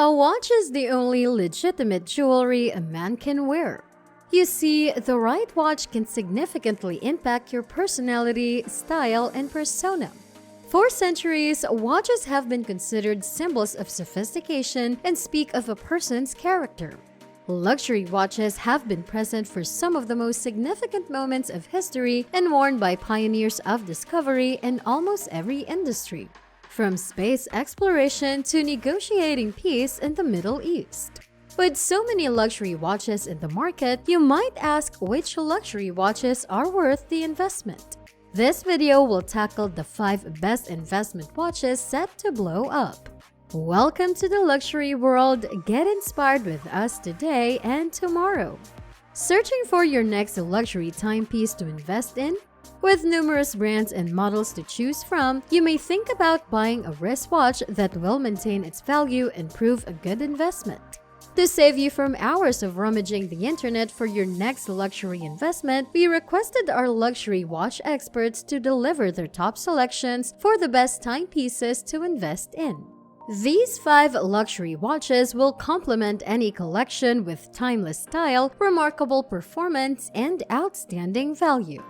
A watch is the only legitimate jewelry a man can wear. You see, the right watch can significantly impact your personality, style, and persona. For centuries, watches have been considered symbols of sophistication and speak of a person's character. Luxury watches have been present for some of the most significant moments of history and worn by pioneers of discovery in almost every industry, from space exploration to negotiating peace in the Middle East. With so many luxury watches in the market, you might ask which luxury watches are worth the investment. This video will tackle the 5 best investment watches set to blow up. Welcome to the luxury world. Get inspired with us today and tomorrow. Searching for your next luxury timepiece to invest in? With numerous brands and models to choose from, you may think about buying a wristwatch that will maintain its value and prove a good investment. To save you from hours of rummaging the internet for your next luxury investment, we requested our luxury watch experts to deliver their top selections for the best timepieces to invest in. These 5 luxury watches will complement any collection with timeless style, remarkable performance, and outstanding value.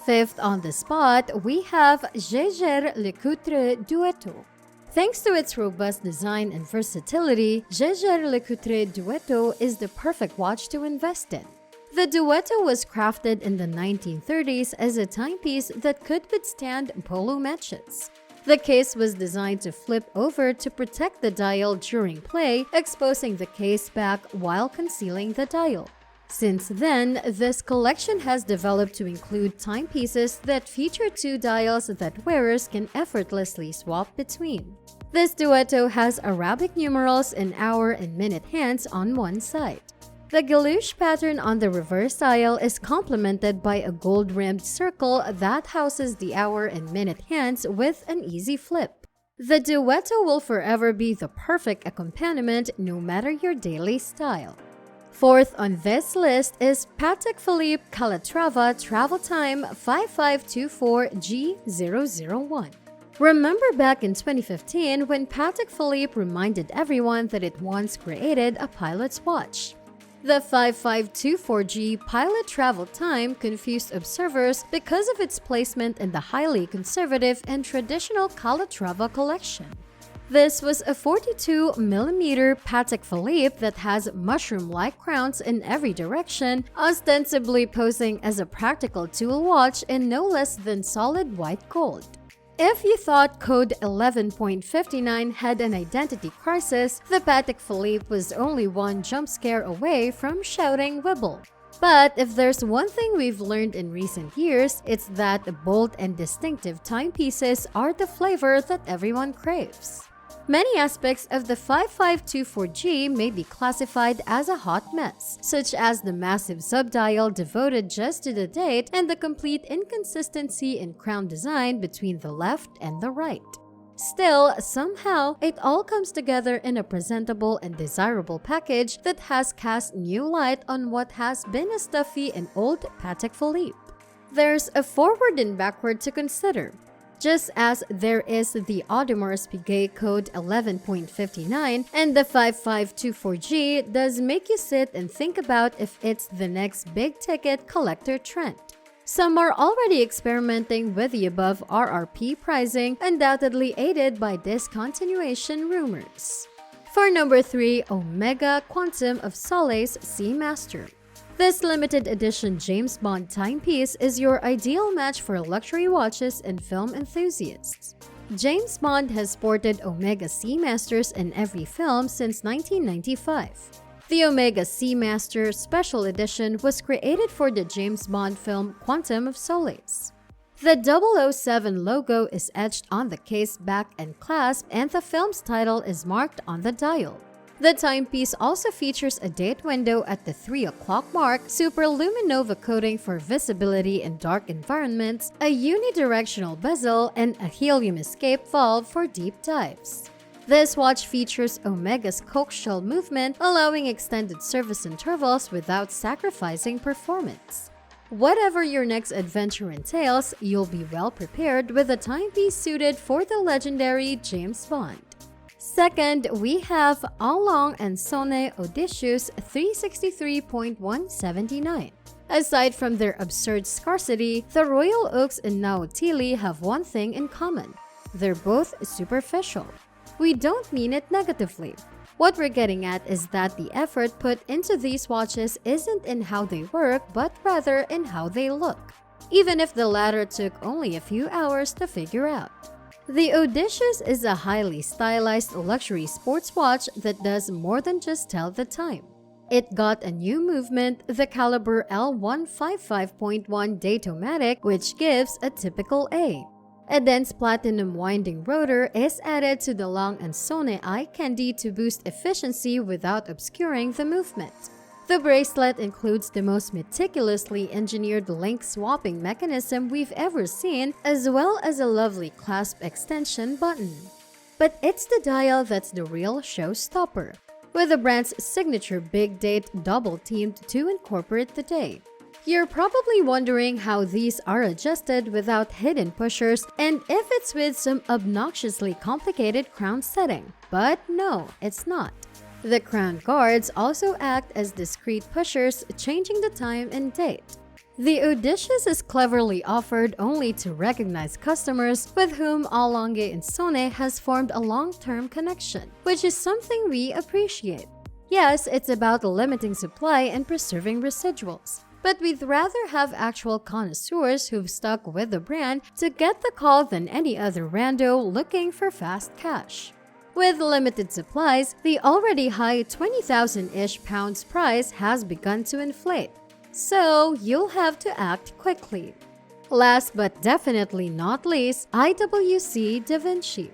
5th on the spot, we have JAEGER-LECOULTRE DUETTO. Thanks to its robust design and versatility, JAEGER-LECOULTRE DUETTO is the perfect watch to invest in. The Duetto was crafted in the 1930s as a timepiece that could withstand polo matches. The case was designed to flip over to protect the dial during play, exposing the case back while concealing the dial. Since then, this collection has developed to include timepieces that feature 2 dials that wearers can effortlessly swap between. This Duetto has Arabic numerals in hour and minute hands on one side. The galoche pattern on the reverse dial is complemented by a gold-rimmed circle that houses the hour and minute hands with an easy flip. The Duetto will forever be the perfect accompaniment no matter your daily style. 4th on this list is Patek Philippe CALATRAVA Travel Time 5524G001. Remember back in 2015 when Patek Philippe reminded everyone that it once created a pilot's watch. The 5524G pilot travel time confused observers because of its placement in the highly conservative and traditional CALATRAVA collection. This was a 42mm Patek Philippe that has mushroom-like crowns in every direction, ostensibly posing as a practical tool watch in no less than solid white gold. If you thought code 11.59 had an identity crisis, the Patek Philippe was only one jump scare away from shouting "Wibble." But if there's one thing we've learned in recent years, it's that bold and distinctive timepieces are the flavor that everyone craves. Many aspects of the 5524G may be classified as a hot mess, such as the massive subdial devoted just to the date and the complete inconsistency in crown design between the left and the right. Still, somehow, it all comes together in a presentable and desirable package that has cast new light on what has been a stuffy and old Patek Philippe. There's a forward and backward to consider. Just as there is the Audemars Piguet code 11.59 and the 5524G does make you sit and think about if it's the next big-ticket collector trend. Some are already experimenting with the above RRP pricing, undoubtedly aided by discontinuation rumors. For number 3, Omega Quantum of SOLACE SEAMASTER. This limited edition James Bond timepiece is your ideal match for luxury watches and film enthusiasts. James Bond has sported Omega Seamasters in every film since 1995. The Omega Seamaster Special Edition was created for the James Bond film Quantum of Solace. The 007 logo is etched on the case back and clasp, and the film's title is marked on the dial. The timepiece also features a date window at the 3 o'clock mark, superluminova coating for visibility in dark environments, a unidirectional bezel, and a helium escape valve for deep dives. This watch features Omega's Coke shell movement, allowing extended service intervals without sacrificing performance. Whatever your next adventure entails, you'll be well prepared with a timepiece suited for the legendary James Bond. Second, we have Along and SÖHNE ODYSSEUS 363.179. Aside from their absurd scarcity, the Royal Oaks and Nautili have one thing in common. They're both superficial. We don't mean it negatively. What we're getting at is that the effort put into these watches isn't in how they work, but rather in how they look, even if the latter took only a few hours to figure out. The Odysseus is a highly stylized luxury sports watch that does more than just tell the time. It got a new movement, the caliber L155.1 Datomatic, which gives a typical A. A dense platinum winding rotor is added to the Lange and SÖHNE eye candy to boost efficiency without obscuring the movement. The bracelet includes the most meticulously engineered link swapping mechanism we've ever seen, as well as a lovely clasp extension button. But it's the dial that's the real showstopper, with the brand's signature big date double-teamed to incorporate the day. You're probably wondering how these are adjusted without hidden pushers and if it's with some obnoxiously complicated crown setting. But no, it's not. The crown guards also act as discrete pushers, changing the time and date. The Odysseus is cleverly offered only to recognized customers with whom Along and SÖHNE has formed a long-term connection, which is something we appreciate. Yes, it's about limiting supply and preserving residuals, but we'd rather have actual connoisseurs who've stuck with the brand to get the call than any other rando looking for fast cash. With limited supplies, the already high 20,000-ish pounds price has begun to inflate, so you'll have to act quickly. Last but definitely not least, IWC Da Vinci.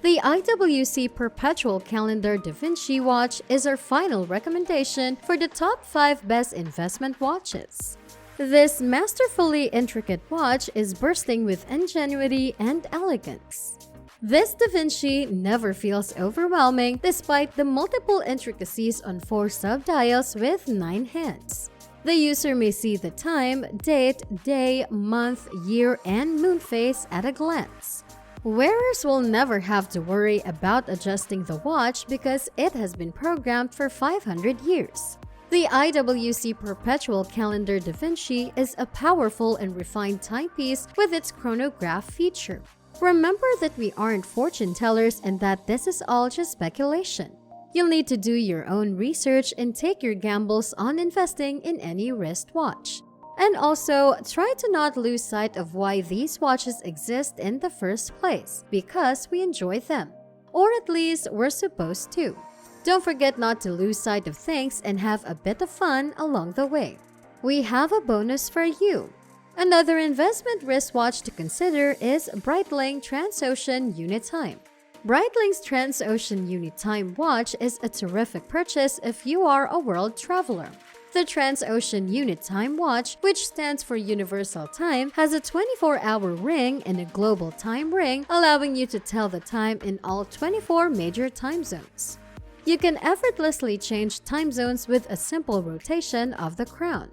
The IWC Perpetual Calendar Da Vinci watch is our final recommendation for the top 5 best investment watches. This masterfully intricate watch is bursting with ingenuity and elegance. This Da Vinci never feels overwhelming despite the multiple intricacies on 4 subdials with 9 hands. The user may see the time, date, day, month, year, and moon phase at a glance. Wearers will never have to worry about adjusting the watch because it has been programmed for 500 years. The IWC Perpetual Calendar Da Vinci is a powerful and refined timepiece with its chronograph feature. Remember that we aren't fortune tellers and that this is all just speculation. You'll need to do your own research and take your gambles on investing in any wristwatch. And also, try to not lose sight of why these watches exist in the first place, because we enjoy them. Or at least, we're supposed to. Don't forget not to lose sight of things and have a bit of fun along the way. We have a bonus for you. Another investment wristwatch to consider is Breitling TRANSOCEAN UNITIME. Breitling's TRANSOCEAN UNITIME watch is a terrific purchase if you are a world traveler. The TRANSOCEAN UNITIME watch, which stands for Universal Time, has a 24-hour ring and a global time ring, allowing you to tell the time in all 24 major time zones. You can effortlessly change time zones with a simple rotation of the crown.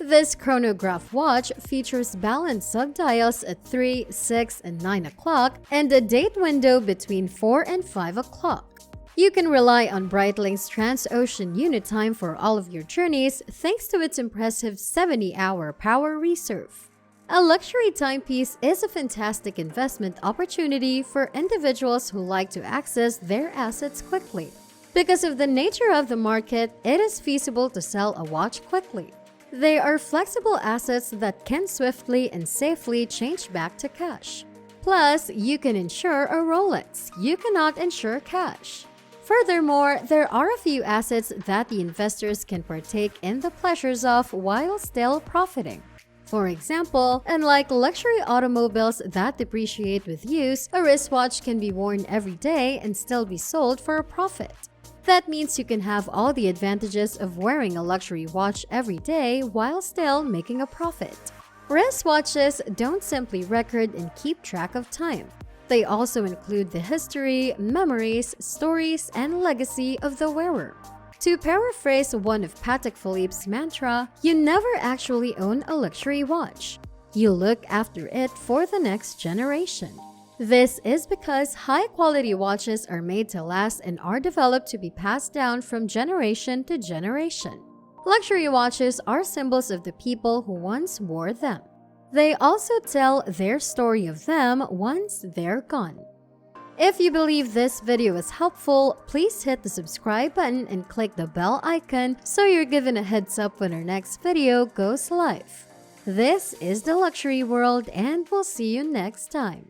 This chronograph watch features balanced subdials at 3, 6, and 9 o'clock and a date window between 4 and 5 o'clock. You can rely on Breitling's TRANSOCEAN UNITIME for all of your journeys thanks to its impressive 70-hour power reserve. A luxury timepiece is a fantastic investment opportunity for individuals who like to access their assets quickly. Because of the nature of the market, it is feasible to sell a watch quickly. They are flexible assets that can swiftly and safely change back to cash. Plus, you can insure a Rolex. You cannot insure cash. Furthermore, there are a few assets that the investors can partake in the pleasures of while still profiting. For example, unlike luxury automobiles that depreciate with use, a wristwatch can be worn every day and still be sold for a profit. That means you can have all the advantages of wearing a luxury watch every day while still making a profit. Wristwatches don't simply record and keep track of time. They also include the history, memories, stories, and legacy of the wearer. To paraphrase one of Patek Philippe's mantra, you never actually own a luxury watch. You look after it for the next generation. This is because high-quality watches are made to last and are developed to be passed down from generation to generation. Luxury watches are symbols of the people who once wore them. They also tell their story of them once they're gone. If you believe this video is helpful, please hit the subscribe button and click the bell icon so you're given a heads up when our next video goes live. This is The Luxury World, and we'll see you next time.